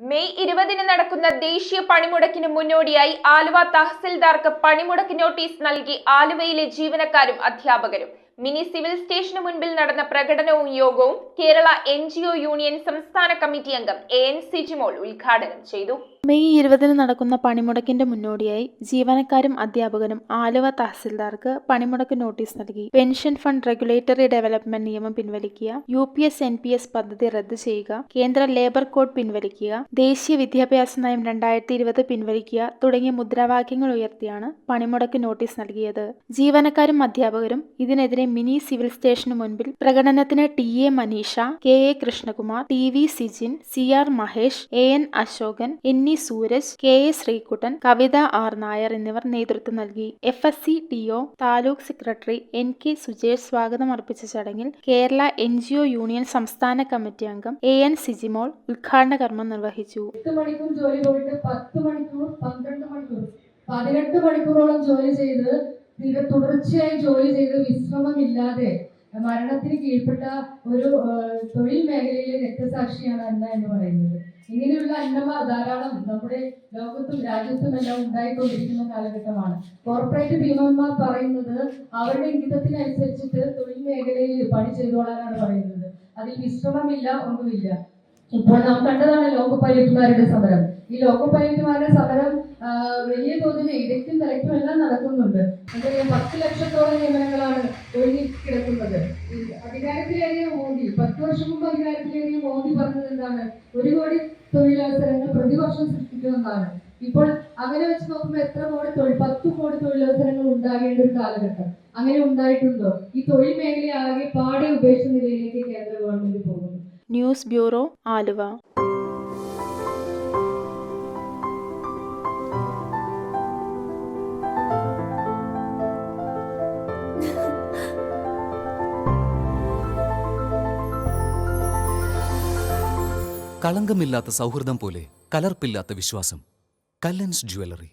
May 20 നടക്കുന്ന ദേശീയ പണിമുടക്കിന് മുന്നോടിയായി ആലുവ തഹസിൽദാർക്ക് പണിമുടക്ക് നോട്ടീസ് നൽകി ആലുവയിലെ ജീവനക്കാരും അധ്യാപകരും. മിനി സിവിൽ സ്റ്റേഷന് മുൻപിൽ നടന്ന പ്രകടനവും യോഗവും കേരള NGO യൂണിയൻ സംസ്ഥാന കമ്മിറ്റി അംഗം AN സിജിമോൾ ഉദ്ഘാടനം ചെയ്തു. മെയ് 20 നടക്കുന്ന പണിമുടക്കിന്റെ മുന്നോടിയായി ജീവനക്കാരും അധ്യാപകരും ആലുവ തഹസിൽദാർക്ക് പണിമുടക്ക് നോട്ടീസ് നൽകി. പെൻഷൻ ഫണ്ട് റെഗുലേറ്ററി ഡെവലപ്മെന്റ് നിയമം പിൻവലിക്കുക, UPS NPS പദ്ധതി റദ്ദ് ചെയ്യുക, കേന്ദ്ര ലേബർ കോഡ് പിൻവലിക്കുക, ദേശീയ വിദ്യാഭ്യാസ നയം 2020 പിൻവലിക്കുക തുടങ്ങിയ മുദ്രാവാക്യങ്ങൾ ഉയർത്തിയാണ് പണിമുടക്ക് നോട്ടീസ് നൽകിയത്. ജീവനക്കാരും അധ്യാപകരും ഇതിനെതിരെ മിനി സിവിൽ സ്റ്റേഷന് മുൻപിൽ പ്രകടനത്തിന് TA Manisha, KA Krishnakumar, TV Siccin, CR Mahesh, AN Ashokan, NE Sooraj, KA Sreekuttan, Kavitha R Nair എന്നിവർ നേതൃത്വം നൽകി. FSC TO taluk secretary NK Sujesh സ്വാഗതം അർപ്പിച്ച ചടങ്ങിൽ കേരള NGO യൂണിയൻ സംസ്ഥാന കമ്മിറ്റി അംഗം AN സിജിമോൾ ഉദ്ഘാടന കർമ്മം നിർവഹിച്ചു. 8 മണിക്കൂർ ജോലി പോയിട്ട് 10 മണിക്കൂർ 12 മണിക്കൂർ 18 മണിക്കൂറോളം ജോലി ചെയ്ത് തുടർച്ചയായി ജോലി ചെയ്ത് വിശ്രമമില്ലാതെ മരണത്തിന് കീഴ്പ്പെട്ട ഒരു തൊഴിൽ മേഖലയിലെ രക്തസാക്ഷിയാണ് അന്ന എന്ന് പറയുന്നത്. ഇങ്ങനെയുള്ള അന്നമാർ ധാരാളം നമ്മുടെ ലോകത്തും രാജ്യത്തും എല്ലാം ഉണ്ടായിക്കൊണ്ടിരിക്കുന്ന കാലഘട്ടമാണ്. കോർപ്പറേറ്റ് ഭീമന്മാർ പറയുന്നത് അവരുടെ ഇംഗിതത്തിനനുസരിച്ചിട്ട് തൊഴിൽ മേഖലയിൽ പണി ചെയ്തോളാനാണ് പറയുന്നത്. അതിൽ വിശ്രമമില്ല, ഒന്നുമില്ല. ഇപ്പോൾ നാം കണ്ടതാണ് ലോക്കോ പൈലറ്റുമാരുടെ സമരം. ഈ ലോക്കോ പൈലറ്റുമാരുടെ സമരം വലിയ തോതിൽ ഇടയ്ക്കും തലയ്ക്കും എല്ലാം നടക്കുന്നുണ്ട്. എന്താ 10 ലക്ഷത്തോളം നിയമനങ്ങളാണ് ഒഴിഞ്ഞു കിടക്കുന്നത്. അധികാരത്തിലേറിയ മോദി 10 വർഷം മുമ്പ് അധികാരത്തിലേറിയ മോദി പറഞ്ഞത് എന്താണ്? 1 കോടി തൊഴിലവസരങ്ങൾ പ്രതിവർഷം സൃഷ്ടിക്കുമെന്നാണ്. ഇപ്പോൾ അങ്ങനെ വെച്ച് നോക്കുമ്പോൾ എത്ര കോടി 10 കോടി തൊഴിലവസരങ്ങൾ ഉണ്ടാകേണ്ട ഒരു കാലഘട്ടം. അങ്ങനെ ഉണ്ടായിട്ടുണ്ടോ? ഈ തൊഴിൽ മേഖല ആകെ പാടെ ഉപേക്ഷ നിലയിലേക്ക് കേന്ദ്ര ഗവൺമെന്റ് പോകുന്നു. News bureau, Aluva. കളങ്കമില്ലാത്ത സൗഹൃദം പോലെ കലർപ്പില്ലാത്ത വിശ്വാസം. കല്ലൻസ് ജ്വല്ലറി.